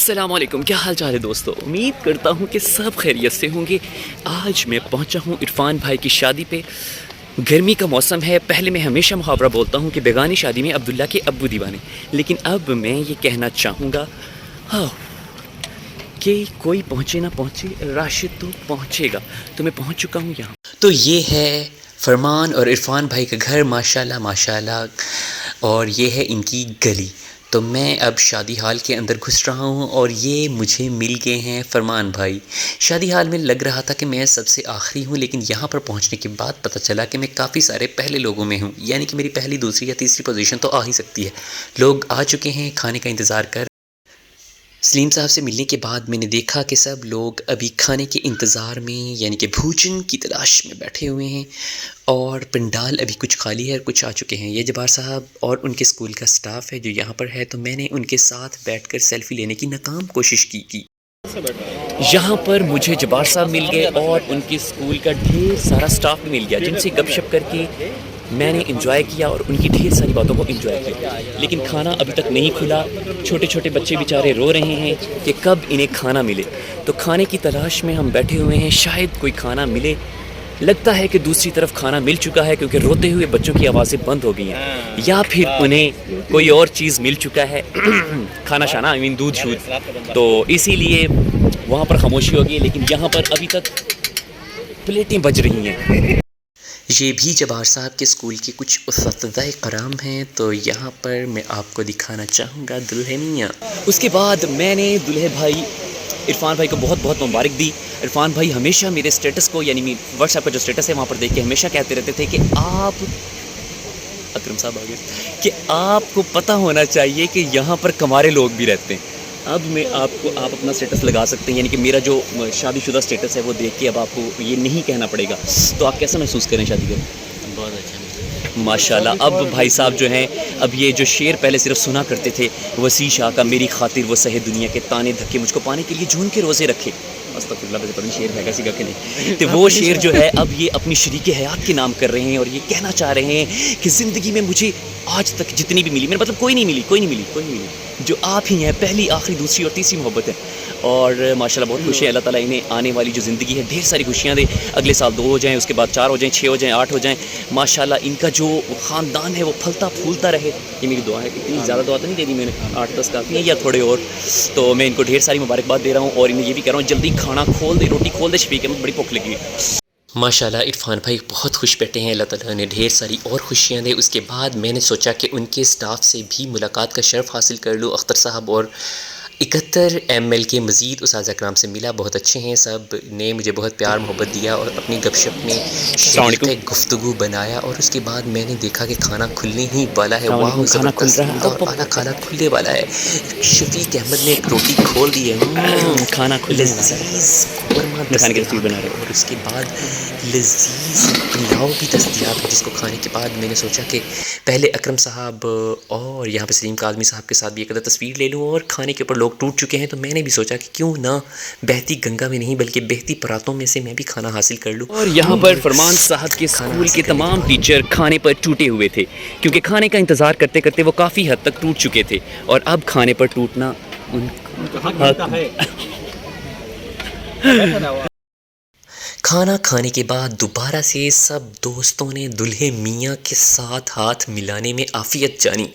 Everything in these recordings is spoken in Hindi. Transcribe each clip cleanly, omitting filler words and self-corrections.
अस्सलाम वालेकुम, क्या हाल चाल है दोस्तों। उम्मीद करता हूँ कि सब खैरियत से होंगे। आज मैं पहुँचा हूँ इरफान भाई की शादी पे। गर्मी का मौसम है। पहले मैं हमेशा मुहावरा बोलता हूँ कि बेगानी शादी में अब्दुल्ला के अब्बू दीवाने, लेकिन अब मैं ये कहना चाहूँगा हाँ कि कोई पहुँचे ना पहुँचे, राशिद तो पहुँचेगा। तो मैं पहुँच चुका हूँ यहाँ। तो ये है फरमान और इरफान भाई का घर, माशाल्लाह माशाल्लाह, और ये है इनकी गली। तो मैं अब शादी हाल के अंदर घुस रहा हूँ और ये मुझे मिल गए हैं फरमान भाई। शादी हाल में लग रहा था कि मैं सबसे आखिरी हूँ, लेकिन यहाँ पर पहुँचने के बाद पता चला कि मैं काफ़ी सारे पहले लोगों में हूँ, यानी कि मेरी पहली, दूसरी या तीसरी पोजीशन तो आ ही सकती है। लोग आ चुके हैं, खाने का इंतज़ार कर। सलीम साहब से मिलने के बाद मैंने देखा कि सब लोग अभी खाने के इंतज़ार में, यानी कि भोजन की तलाश में बैठे हुए हैं, और पंडाल अभी कुछ खाली है और कुछ आ चुके हैं। ये जब्बार साहब और उनके स्कूल का स्टाफ है जो यहाँ पर है। तो मैंने उनके साथ बैठकर सेल्फ़ी लेने की नाकाम कोशिश की। यहाँ पर मुझे जब्बार साहब मिल गए और उनके स्कूल का ढेर सारा स्टाफ भी मिल गया, जिनसे गपशप करके मैंने इंजॉय किया और उनकी ढेर सारी बातों को इंजॉय किया। लेकिन खाना अभी तक नहीं खुला। छोटे छोटे बच्चे बेचारे रो रहे हैं कि कब इन्हें खाना मिले। तो खाने की तलाश में हम बैठे हुए हैं, शायद कोई खाना मिले। लगता है कि दूसरी तरफ खाना मिल चुका है, क्योंकि रोते हुए बच्चों की आवाज़ें बंद हो गई हैं, या फिर उन्हें कोई और चीज़ मिल चुका है खाना शाना, आई मीन दूध शूध, तो इसीलिए वहाँ पर खामोशी हो गई। लेकिन यहाँ पर अभी तक प्लेटें बज रही हैं। ये भी जब्बार साहब के स्कूल के कुछ उस्ताद-ए कराम हैं। तो यहाँ पर मैं आपको दिखाना चाहूँगा दुल्हे मियाँ। उसके बाद मैंने दुल्हे भाई इरफान भाई को बहुत बहुत मुबारक दी। इरफान भाई हमेशा मेरे स्टेटस को, यानी व्हाट्सएप का जो स्टेटस है वहाँ पर देख के हमेशा कहते रहते थे कि आप, अकरम साहब आ गए, कि आपको पता होना चाहिए कि यहाँ पर कमारे लोग भी रहते हैं। अब मैं आप अपना स्टेटस लगा सकते हैं, यानी कि मेरा जो शादीशुदा स्टेटस है वो देख के अब आपको ये नहीं कहना पड़ेगा। तो आप कैसा महसूस करें शादी कर? बहुत अच्छा माशाल्लाह। अब भाई साहब जो हैं, अब ये जो शेर पहले सिर्फ सुना करते थे, वसी शाह का मेरी खातिर वो सहे दुनिया के ताने धक्के मुझको पाने के लिए झूम के रोज़े रखे, अस्तगफिरुल्लाह, वैसे पता नहीं शेर है कैसी का कि नहीं, तो वो शेर जो है अब ये अपनी शरीके हयात के नाम कर रहे हैं और ये कहना चाह रहे हैं कि ज़िंदगी में मुझे आज तक जितनी भी मिली, मेरा मतलब कोई नहीं मिली, जो आप ही हैं, पहली, आखिरी, दूसरी और तीसरी मोहब्बत है। और माशाल्लाह बहुत खुश है। अल्लाह ताला इन्हें आने वाली जो ज़िंदगी है ढेर सारी खुशियाँ दे। अगले साल 2 हो जाएँ, उसके बाद 4 हो जाएँ, 6 हो जाएँ, 8 हो जाएँ। माशाल्लाह इनका जो ख़ानदान है वो फलता फूलता रहे, ये मेरी दुआ है। इतनी ज़्यादा दुआ तो नहीं दे दी मैंने, 8-10 काफ़ी है या थोड़े और। तो मैं इनको ढेर सारी मुबारकबाद दे रहा हूँ और इन्हें ये भी कह रहा हूँ जल्दी खाना खोल दे, रोटी खोल दे, शफीक अहमद बड़ी भूख लगी है। माशाल्लाह इरफान भाई बहुत खुश बैठे हैं, अल्लाह ताला ने ढेर सारी और खुशियाँ दे। उसके बाद मैंने सोचा कि उनके स्टाफ से भी मुलाकात का शर्फ़ हासिल कर लूँ। अख्तर साहब और 71 ML के मज़ीद उस्ताद कराम से मिला, बहुत अच्छे हैं, सब ने मुझे बहुत प्यार मोहब्बत दिया और अपनी गपशप में शरीक गुफ्तगू बनाया। और उसके बाद मैंने देखा कि खाना खुलने ही वाला है। वाह, खाना खुल रहा है और आला खाना खुलने वाला है। शफीक अहमद ने एक रोटी खोल दी है, खाना खुल बना रहे, और उसके बाद लजीज पुलाव भी दस्तयाब है, जिसको खाने के बाद मैंने सोचा कि पहले अकरम साहब और यहाँ पे सलीम काज़मी साहब के साथ भी एक तस्वीर ले लूँ। और खाने के ऊपर लोग टूट चुके हैं, तो मैंने भी सोचा कि क्यों ना बहती गंगा में नहीं बल्कि बहती परातों में से मैं भी खाना हासिल कर लूँ। और यहाँ पर फरमान साहब के स्कूल के तमाम टीचर खाने पर टूटे हुए थे, क्योंकि खाने का इंतज़ार करते करते वो काफ़ी हद तक टूट चुके थे, और अब खाने पर टूटना उनका है। खाना खाने के बाद दोबारा से सब दोस्तों ने दुल्हे मियाँ के साथ हाथ मिलाने में आफियत जानी।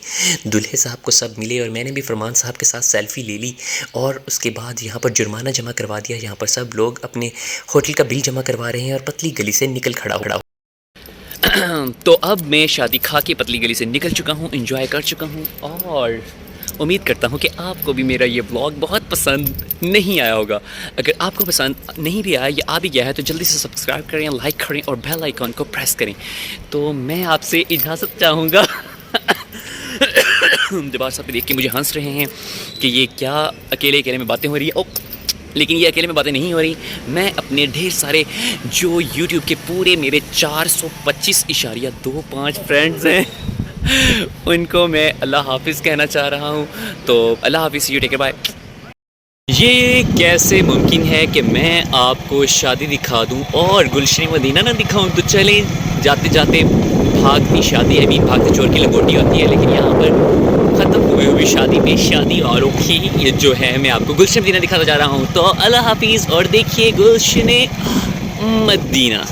दुल्हे साहब को सब मिले और मैंने भी फरमान साहब के साथ सेल्फ़ी ले ली। और उसके बाद यहाँ पर जुर्माना जमा करवा दिया। यहाँ पर सब लोग अपने होटल का बिल जमा करवा रहे हैं और पतली गली से निकल खड़ा तो अब मैं शादी खा के पतली गली से निकल चुका हूँ, एंजॉय कर चुका हूँ, और उम्मीद करता हूँ कि आपको भी मेरा ये व्लॉग बहुत पसंद नहीं आया होगा। अगर आपको पसंद नहीं भी आया या आ भी गया है तो जल्दी से सब्सक्राइब करें, लाइक करें और बेल आइकॉन को प्रेस करें। तो मैं आपसे इजाज़त चाहूँगा। जब्बार साहब देख के मुझे हंस रहे हैं कि ये क्या अकेले में बातें हो रही है। लेकिन ये अकेले में बातें नहीं हो रही। मैं अपने ढेर सारे जो यूट्यूब के पूरे मेरे 425.25 फ्रेंड्स हैं उनको मैं अल्लाह हाफिज़ कहना चाह रहा हूँ। तो अल्लाह हाफिज़, यू टेक केयर, बाय। ये कैसे मुमकिन है कि मैं आपको शादी दिखा दूँ और गुलशन मदीना ना दिखाऊँ? तो चलें, जाते जाते भागती शादी है, भागते चोर की लंगोटी होती है, लेकिन यहाँ पर ख़त्म हुई शादी में शादी औरों की ये जो है मैं आपको गुलशन मदीना दिखाता जा रहा हूँ। तो अल्लाह हाफिज़ और देखिए गुलशन मदीना।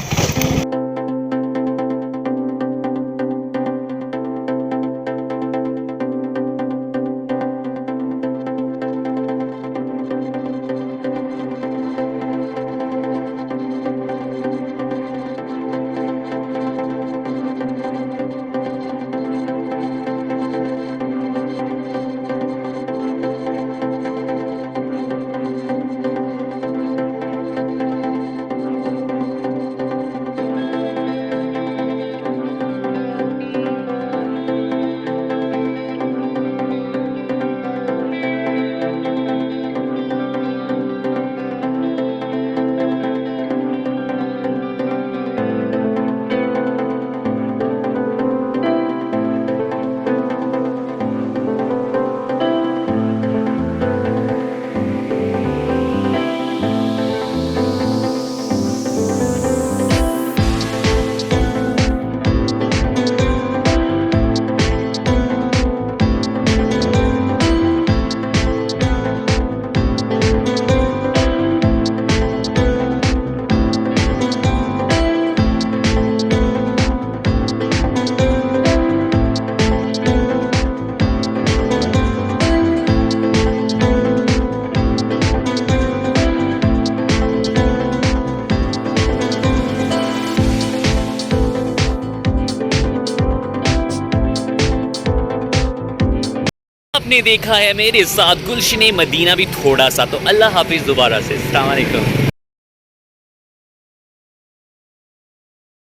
आपने देखा है मेरे साथ गुलशन मदीना भी थोड़ा सा। तो अल्लाह हाफिज़ दोबारा से। अस्सलाम वालेकुम।